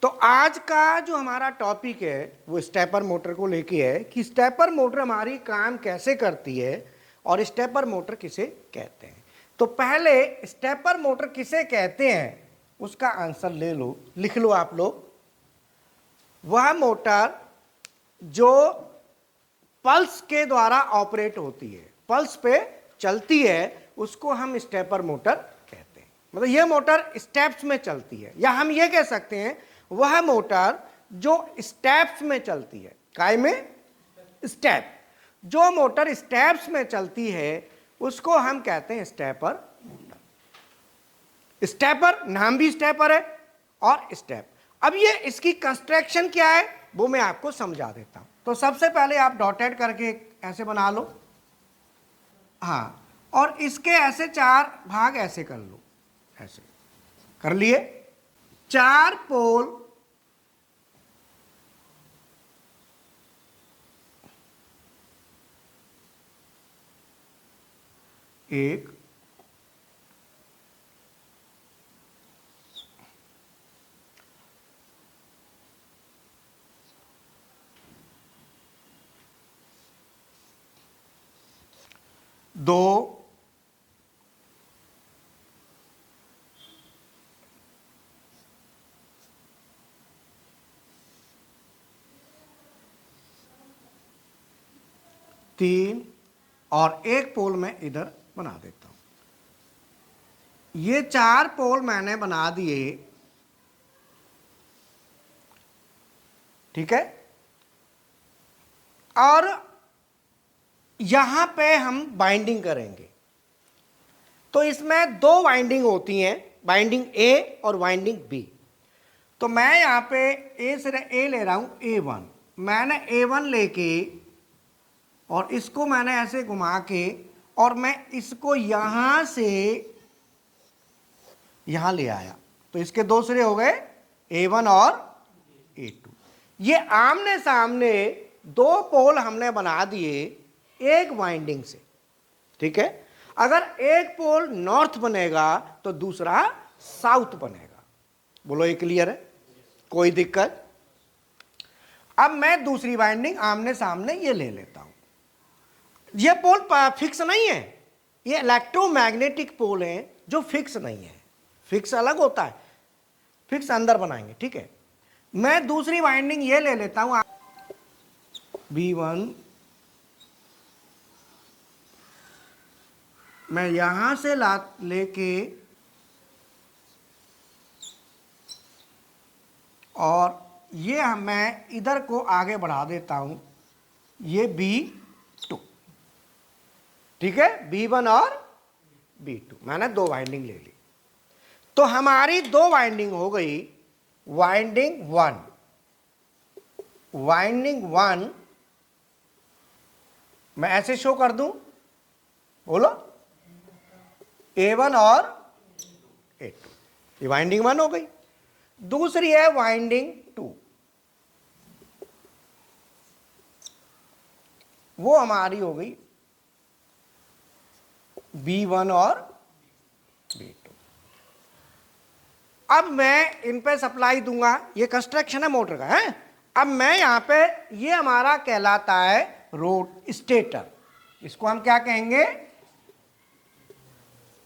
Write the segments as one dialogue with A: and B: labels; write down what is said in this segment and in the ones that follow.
A: तो आज का जो हमारा टॉपिक है वो स्टेपर मोटर को लेके है कि स्टेपर मोटर हमारी काम कैसे करती है और स्टेपर मोटर किसे कहते हैं। तो पहले स्टेपर मोटर किसे कहते हैं उसका आंसर ले लो, लिख लो आप लोग। वह मोटर जो पल्स के द्वारा ऑपरेट होती है, पल्स पे चलती है, उसको हम स्टेपर मोटर कहते हैं। मतलब यह मोटर स्टेप्स में चलती है, या हम ये कह सकते हैं वह मोटर जो स्टेप्स में चलती है। काय में? स्टेप। जो मोटर स्टेप्स में चलती है उसको हम कहते हैं स्टेपर मोटर। स्टेपर नाम भी स्टेपर है और स्टेप। अब ये इसकी कंस्ट्रक्शन क्या है वो मैं आपको समझा देता हूं। तो सबसे पहले आप डॉटेड करके ऐसे बना लो, हाँ, और इसके ऐसे 4 भाग ऐसे कर लो, ऐसे कर लिए। 4 पोल, एक, दो, तीन, और एक पोल मैं इधर बना देता हूं। ये 4 पोल मैंने बना दिए, ठीक है। और यहां पे हम बाइंडिंग करेंगे। तो इसमें 2 वाइंडिंग होती हैं, वाइंडिंग ए और वाइंडिंग बी। तो मैं यहां पे ए से ए ले रहा हूं, A1। मैंने A1 लेके और इसको मैंने ऐसे घुमा के और मैं इसको यहां से यहां ले आया। तो इसके 2 सिरे हो गए, A1 और A2। ये आमने सामने 2 पोल हमने बना दिए एक वाइंडिंग से, ठीक है। अगर एक पोल नॉर्थ बनेगा तो दूसरा साउथ बनेगा। बोलो ये क्लियर है? कोई दिक्कत? अब मैं दूसरी वाइंडिंग आमने सामने ये ले लेता हूं। ये पोल फिक्स नहीं है, ये इलेक्ट्रोमैग्नेटिक पोल है जो फिक्स नहीं है। फिक्स अलग होता है, फिक्स अंदर बनाएंगे, ठीक है। मैं दूसरी वाइंडिंग ये ले लेता हूं, B1। मैं यहां से लेके और ये मैं इधर को आगे बढ़ा देता हूं, ये B2, ठीक है। B1 और B2 मैंने 2 वाइंडिंग ले ली। तो हमारी 2 वाइंडिंग हो गई। वाइंडिंग 1, वाइंडिंग 1 मैं ऐसे शो कर दूं, बोलो, A1 और A2, ये वाइंडिंग 1 हो गई। दूसरी है वाइंडिंग 2, वो हमारी हो गई B1 और B2। अब मैं इन पे सप्लाई दूंगा, ये कंस्ट्रक्शन है मोटर का, है। अब मैं यहां पे, ये हमारा कहलाता है रोड स्टेटर। इसको हम क्या कहेंगे?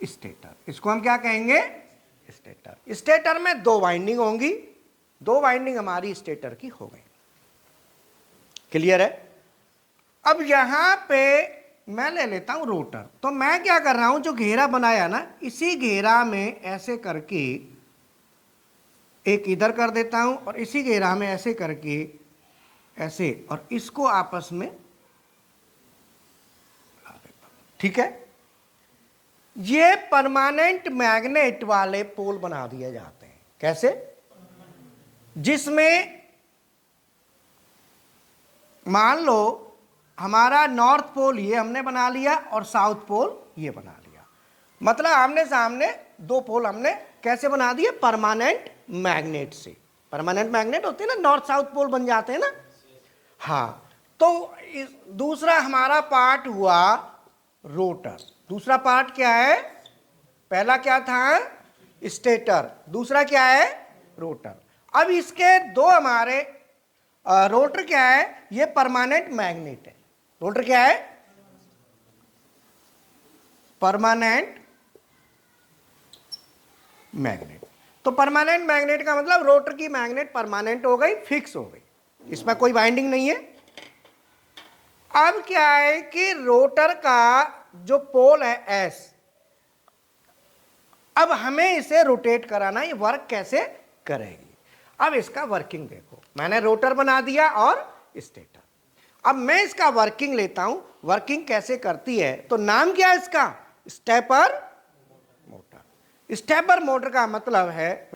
A: स्टेटर। इसको हम क्या कहेंगे? स्टेटर। स्टेटर में 2 वाइंडिंग होंगी, 2 वाइंडिंग हमारी स्टेटर की हो गई। क्लियर है? अब यहां पे मैं ले लेता हूं रोटर। तो मैं क्या कर रहा हूं, जो घेरा बनाया ना, इसी घेरा में ऐसे करके एक इधर कर देता हूं और इसी घेरा में ऐसे करके ऐसे, और इसको आपस में ला देता हूं, ठीक है। ये परमानेंट मैग्नेट वाले पोल बना दिए जाते हैं। कैसे? जिसमें मान लो हमारा नॉर्थ पोल ये हमने बना लिया और साउथ पोल ये बना लिया। मतलब आमने सामने 2 पोल हमने कैसे बना दिए? परमानेंट मैग्नेट से। परमानेंट मैग्नेट होते हैं ना, नॉर्थ साउथ पोल बन जाते हैं ना। हाँ, तो दूसरा हमारा पार्ट हुआ रोटर। दूसरा पार्ट क्या है? पहला क्या था? स्टेटर। दूसरा क्या है? रोटर। अब इसके दो हमारे रोटर क्या है, ये परमानेंट मैग्नेट है। रोटर क्या है, परमानेंट मैग्नेट। तो परमानेंट मैग्नेट का मतलब रोटर की मैग्नेट परमानेंट हो गई, फिक्स हो गई, इसमें कोई वाइंडिंग नहीं है। अब क्या है कि रोटर का जो पोल है एस, अब हमें इसे रोटेट कराना, ये वर्क कैसे करेगी। अब इसका वर्किंग देखो, मैंने रोटर बना दिया और स्टेटर। अब मैं इसका वर्किंग लेता हूं, वर्किंग कैसे करती है, तो नाम क्या है इसका, स्टेपर मोटर। स्टेपर मोटर का मतलब है,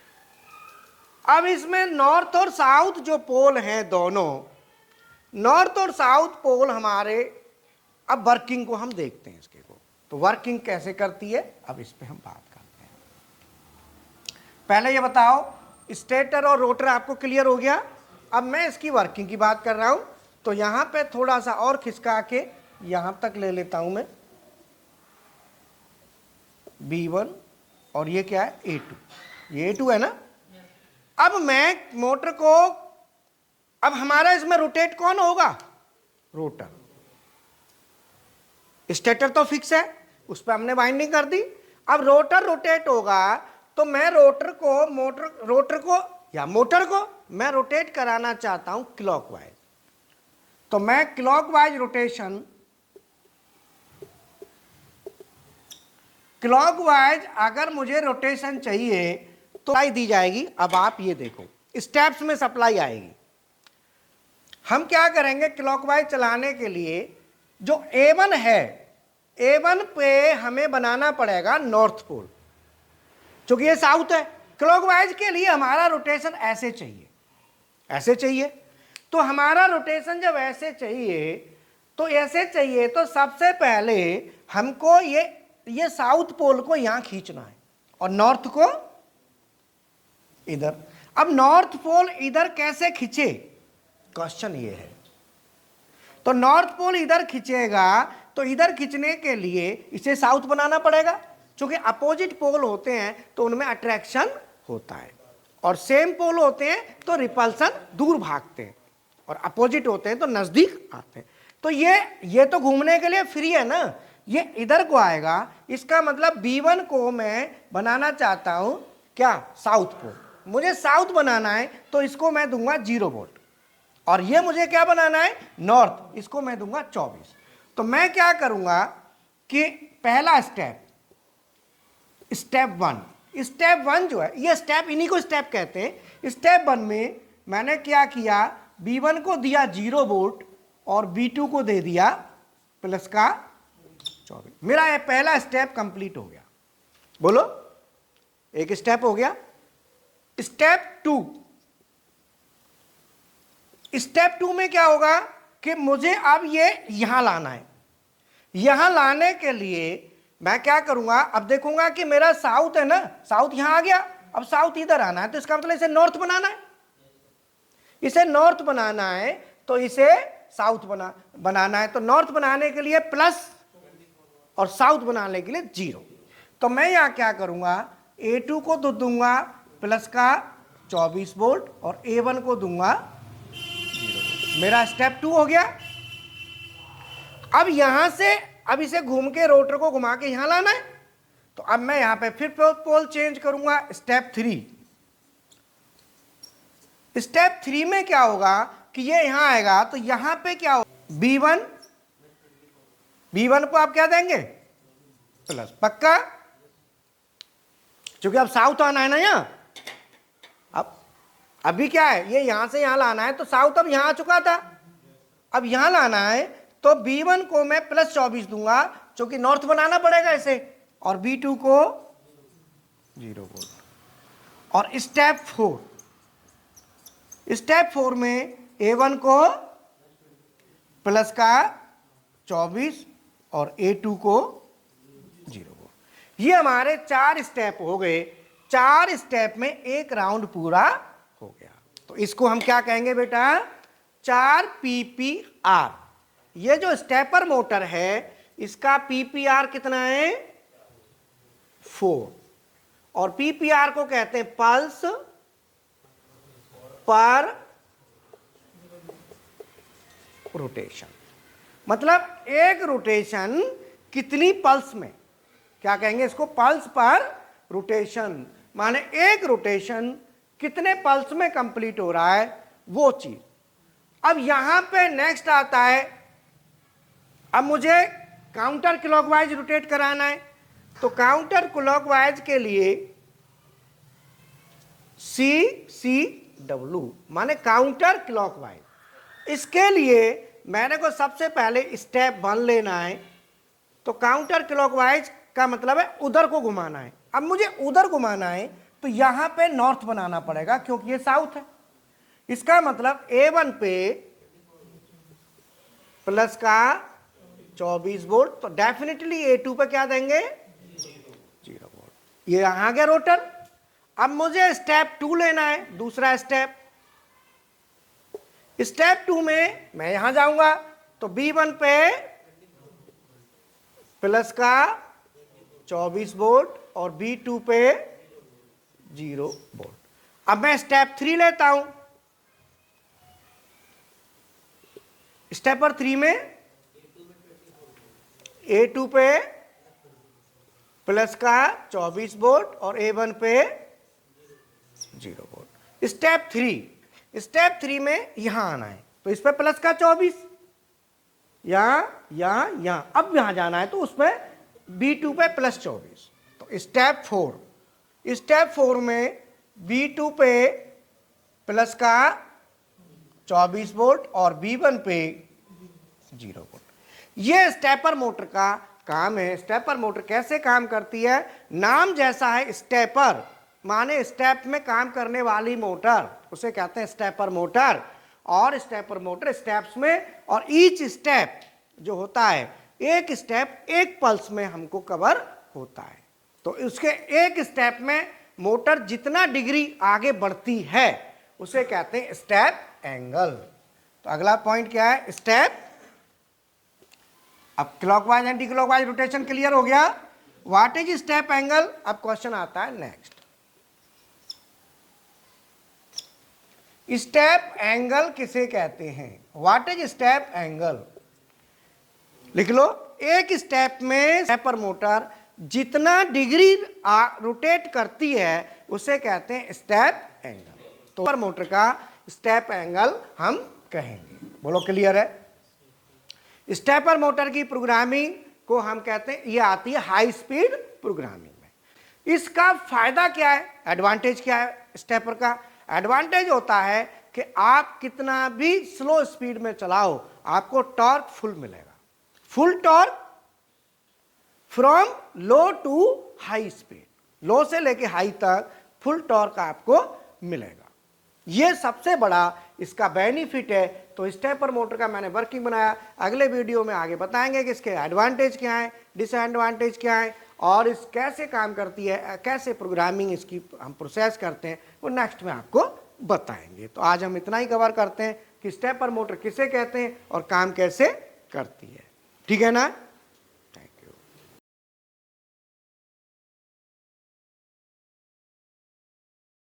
A: अब इसमें नॉर्थ और साउथ जो पोल हैं दोनों, नॉर्थ और साउथ पोल हमारे, अब वर्किंग को हम देखते हैं इसके को, तो वर्किंग कैसे करती है अब इस पे हम बात करते हैं। पहले ये बताओ, स्टेटर और रोटर आपको क्लियर हो गया। अब मैं इसकी वर्किंग की बात कर रहा हूं, तो यहां पे थोड़ा सा और खिसका के यहां तक ले लेता हूं मैं B1, और ये क्या है A2, ये A2 है ना। अब मैं मोटर को, अब हमारा इसमें रोटेट कौन होगा, रोटर। स्टेटर तो फिक्स है, उस पर हमने वाइंडिंग कर दी। अब रोटर रोटेट होगा, तो मैं रोटर को या मोटर को मैं रोटेट कराना चाहता हूं क्लॉकवाइज। तो मैं क्लॉकवाइज रोटेशन, क्लॉकवाइज अगर मुझे रोटेशन चाहिए तो सप्लाई दी जाएगी। अब आप ये देखो, स्टेप्स में सप्लाई आएगी। हम क्या करेंगे, क्लॉकवाइज चलाने के लिए जो A1 है, A1 पे हमें बनाना पड़ेगा नॉर्थ पोल, क्योंकि ये साउथ है। क्लॉकवाइज के लिए हमारा रोटेशन ऐसे चाहिए, ऐसे चाहिए। तो हमारा रोटेशन जब ऐसे चाहिए, तो ऐसे चाहिए, तो सबसे पहले हमको ये साउथ पोल को यहां खींचना है और नॉर्थ को इधर। अब नॉर्थ पोल इधर कैसे खींचे, क्वेश्चन ये है। तो नॉर्थ पोल इधर खींचेगा, तो इधर खींचने के लिए इसे साउथ बनाना पड़ेगा, क्योंकि अपोजिट पोल होते हैं तो उनमें अट्रैक्शन होता है, और सेम पोल होते हैं तो रिपल्सन, दूर भागते हैं, और अपोजिट होते हैं तो नजदीक आते हैं। तो ये तो घूमने के लिए फ्री है ना, ये इधर को आएगा। इसका मतलब B1 को मैं बनाना चाहता हूं क्या, साउथ पोल। मुझे साउथ बनाना है तो इसको मैं दूंगा 0 वोल्ट, और ये मुझे क्या बनाना है, नॉर्थ, इसको मैं दूंगा 24। तो मैं क्या करूंगा कि पहला स्टेप, स्टेप वन जो है, ये स्टेप, इन्हीं को स्टेप कहते हैं। स्टेप 1 में मैंने क्या किया, B1 को दिया 0 वोल्ट और B2 को दे दिया प्लस का 24। मेरा ये पहला स्टेप कंप्लीट हो गया। बोलो, एक स्टेप हो गया। स्टेप 2 में क्या होगा कि मुझे अब ये यहां लाना है। यहां लाने के लिए मैं क्या करूंगा, अब देखूंगा कि मेरा साउथ है ना, साउथ यहां आ गया। अब साउथ इधर आना है, तो इसका मतलब इसे नॉर्थ बनाना है। इसे नॉर्थ बनाना है तो इसे साउथ बनाना है। तो नॉर्थ बनाने के लिए प्लस और साउथ बनाने के लिए 0। तो मैं यहां क्या करूंगा, A2 को तो दूंगा प्लस का 24 वोल्ट और A1 को दूंगा 0 वोल्ट। मेरा स्टेप 2 हो गया। अब यहां से, अब इसे घूम के रोटर को घुमा के यहां लाना है। तो अब मैं यहां पे फिर पोल चेंज करूंगा, स्टेप 3। स्टेप 3 में क्या होगा कि ये यहां आएगा, तो यहां पे क्या होगा, B1 को आप क्या देंगे, प्लस, पक्का, क्योंकि अब साउथ आना है ना यहां। अब अभी क्या है, ये यहां से यहां लाना है, तो साउथ अब यहां आ चुका था, अब यहां लाना है। तो B1 को मैं प्लस 24 दूंगा, क्योंकि नॉर्थ बनाना पड़ेगा इसे, और B2 को 0 वोल्ट। और स्टेप 4 में A1 को प्लस का 24 और A2 को 0 वोल्ट। ये हमारे 4 स्टेप हो गए। 4 स्टेप में एक राउंड पूरा हो गया। तो इसको हम क्या कहेंगे बेटा, 4 PPR। ये जो स्टेपर मोटर है, इसका PPR कितना है, 4। और PPR को कहते हैं पल्स पर रोटेशन, मतलब एक रोटेशन कितनी पल्स में, क्या कहेंगे इसको, पल्स पर रोटेशन, माने एक रोटेशन कितने पल्स में कंप्लीट हो रहा है वो चीज। अब यहां पे नेक्स्ट आता है, अब मुझे काउंटर क्लॉकवाइज रोटेट कराना है, तो काउंटर क्लॉकवाइज के लिए CCW माने काउंटर क्लॉकवाइज। इसके लिए मैंने को सबसे पहले स्टेप 1 लेना है, तो काउंटर क्लॉकवाइज का मतलब है उधर को घुमाना है। अब मुझे उधर घुमाना है तो यहां पे नॉर्थ बनाना पड़ेगा क्योंकि ये साउथ है। इसका मतलब A1 पे प्लस का 24 वोल्ट, तो डेफिनेटली A2 पे क्या देंगे 0 वोल्ट। ये आ गया रोटर। अब मुझे स्टेप 2 लेना है, दूसरा स्टेप। स्टेप 2 में मैं यहां जाऊंगा तो B1 पे प्लस का 24 वोल्ट और B2 पे 0 वोल्ट। अब मैं स्टेप 3 लेता हूं। स्टेपर 3 में A2 पे प्लस का 24 वोल्ट और A1 पे 0 वोल्ट। स्टेप 3 में यहां आना है, तो इस पे प्लस का 24, यहां अब यहां जाना है तो उसमें B2 पे प्लस 24। तो स्टेप 4 में B2 पे प्लस का 24 वोल्ट और B1 पे 0 वोल्ट। ये स्टेपर मोटर का काम है। स्टेपर मोटर कैसे काम करती है, नाम जैसा है स्टेपर, माने स्टेप में काम करने वाली मोटर, उसे कहते हैं स्टेपर मोटर। और स्टेपर मोटर स्टेप्स में, और ईच स्टेप जो होता है, एक स्टेप एक पल्स में हमको कवर होता है। तो उसके एक स्टेप में मोटर जितना डिग्री आगे बढ़ती है उसे कहते हैं स्टेप एंगल। तो अगला पॉइंट क्या है, स्टेप। अब clockwise anti clockwise rotation clear हो गया। What is step angle. अब क्वेश्चन आता है नेक्स्ट, स्टेप एंगल किसे कहते हैं। व्हाट इज स्टेप एंगल, लिख लो। एक स्टेप में स्टेपर मोटर जितना डिग्री रोटेट करती है उसे कहते हैं स्टेप एंगल। तो स्टेपर मोटर का स्टेप एंगल हम कहेंगे। बोलो क्लियर है। स्टेपर मोटर की प्रोग्रामिंग को हम कहते हैं, ये आती है हाई स्पीड प्रोग्रामिंग में। इसका फायदा क्या है, एडवांटेज क्या है स्टेपर का। एडवांटेज होता है कि आप कितना भी स्लो स्पीड में चलाओ आपको टॉर्क फुल मिलेगा, full torque from low to high speed, low से लेके हाई तक फुल टॉर्क आपको मिलेगा। ये सबसे बड़ा इसका बेनिफिट है। तो स्टेपर मोटर का मैंने वर्किंग बनाया, अगले वीडियो में आगे बताएंगे कि इसके एडवांटेज क्या है, डिसएडवांटेज क्या है, और इस कैसे काम करती है, कैसे प्रोग्रामिंग इसकी हम प्रोसेस करते हैं, वो नेक्स्ट में आपको बताएंगे। तो आज हम इतना ही कवर करते हैं कि स्टेपर मोटर किसे कहते हैं और काम कैसे करती है। ठीक है ना।